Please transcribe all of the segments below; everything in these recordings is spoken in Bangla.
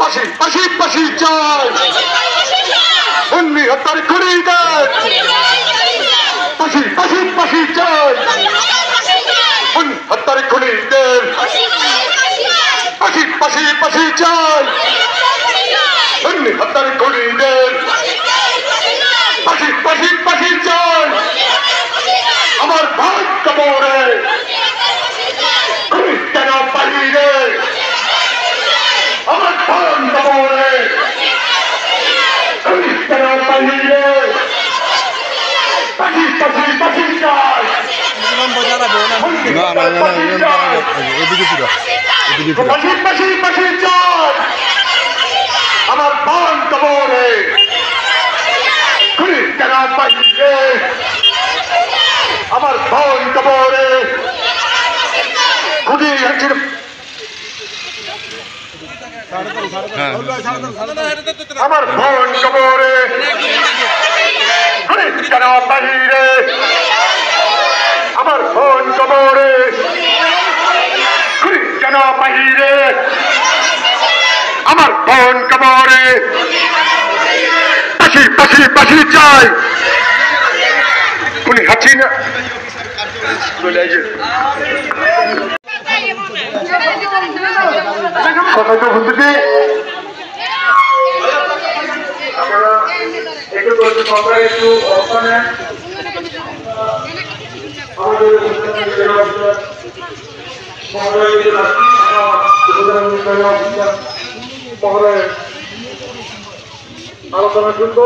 পাশি পাশি পাশি চাই উন্নি হত্যার খুনিদের পাশি পাশি পাশি চাই উন্নি হত্যার খুনিদের পাশি পাশি পাশি চাই উন্নি হত্যার খুনিদের পাশি পাশি পাশি চাই আমার ভাত কবরে খুনি কেন বাহিরে আমার ভাত কবরে খুনি কেন বাহিরে পাশি পাশি পাশি চাই পাশি পাশি পাশি চাই আমার ভাত কবরে খুনি কেন বাহিরে আমার বোন কবরে খুনি হাসির আমার বোন কবরে খুনি কেন বাহিরে আমার বোন কবরে খুনি কেন বাহিরে আমার বোন কবরে পাশি পাশি পাশি চাই খুনি হাসিনা সবাইকে বলতেছি আপনারা একটু সরকার একটু অবস্থা নেন আমাদের আলোচনা শুনবো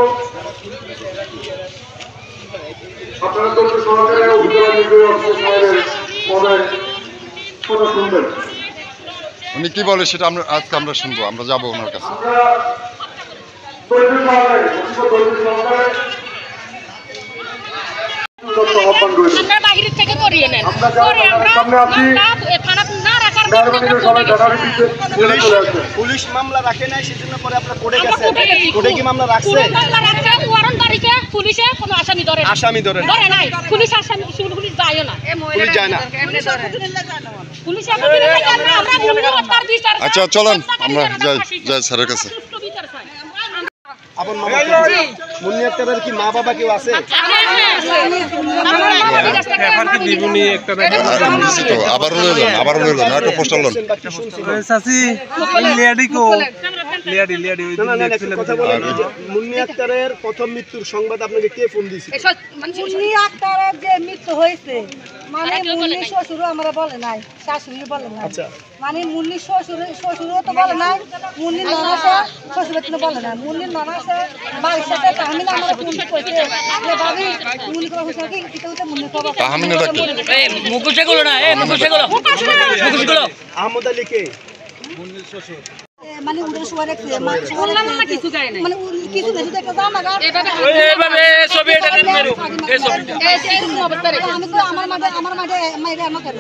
আপনারা তো সরকারের শুনবেন উনি কি বলে সেটা আমরা আজকে আমরা শুনবো, আমরা যাবো ওনার কাছে। পুলিশ মামলা রাখে নাই, সেজন্য পরে আপনারা কোর্টে গেছেন। কোর্টে কি মামলা রাখছে? পুলিশে কোনো আসামি ধরে নাই। পুলিশ আসামি পুলিশ যায় না। পুলিশ যায় না। আচ্ছা চলেন আমরা যাই স্যারের কাছে। আপন মামা মুন্নি আক্তারের কি মা বাবা কেউ আছে? আবারও লইলেন একটা পোস্টার লোন মুন্নি আক্তারের প্রথম মৃত্যুর সংবাদ আপনাকে কে ফোন দিয়েছে? মুন্নি আক্তারের যে মৃত্যু হয়েছে মানে মুন্নি শ্বশুর আমরা বলে নাই, শাশুড়ি বলে নাই। মানে মুন্নি শ্বশুরও তো বলে নাই, মুন্নি ননাসে শ্বশুরের তো বলে নাই। মুন্নির ননাসে বাড়ির সাথে তাহমিনা আমরা ফোন করছে যে ভাবি মুন্নি করে হয়েছে কি কিতে হতে মুন্নি খবর তাহমিনাটা কি মুখোশগুলো না মুখোশগুলো আহমদ আলী কে? মুন্নির শ্বশুর মানে উড়ে শুয়ে রাখছে মানে কিছু গায় না, মানে কিছু দেশে একটা জামা গা এইভাবে ছবি এটা মেরু এই ছবি এই অবস্থা রে আমি তো আমার মাঝে মাইরে আমাকে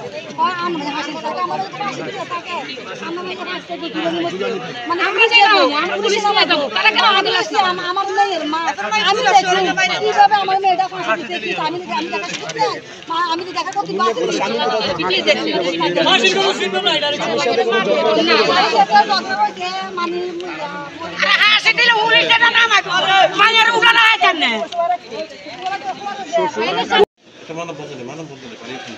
আমি হাসি থাকে আমার হাসি থাকে আমার মাঝে হাসতে দিই মানে আমি যাবো আমরা পুলিশ না যাব তারা কেন আগে আসছে আমার মেয়ের মা আমি দেখছি কিভাবে আমার মেয়েটা ফাঁসি দিতে কি আমি দেখা করতে আমি তো দেখা করতে বাকি কি দেখছি ফাঁসি কোনো সিস্টেম নাই ডাইরেক্ট মানে হাসি দিলে পুলিশটা না নামাবো মায়ের উড়ালা কেন মানব বদলে পারি কি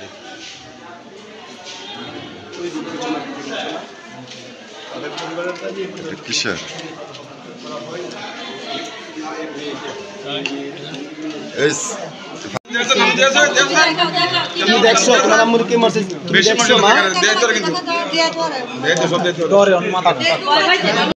কিসের তুমি দেখছো তোমার আম্মুর কি মারছে? তুমি দেখছো মা?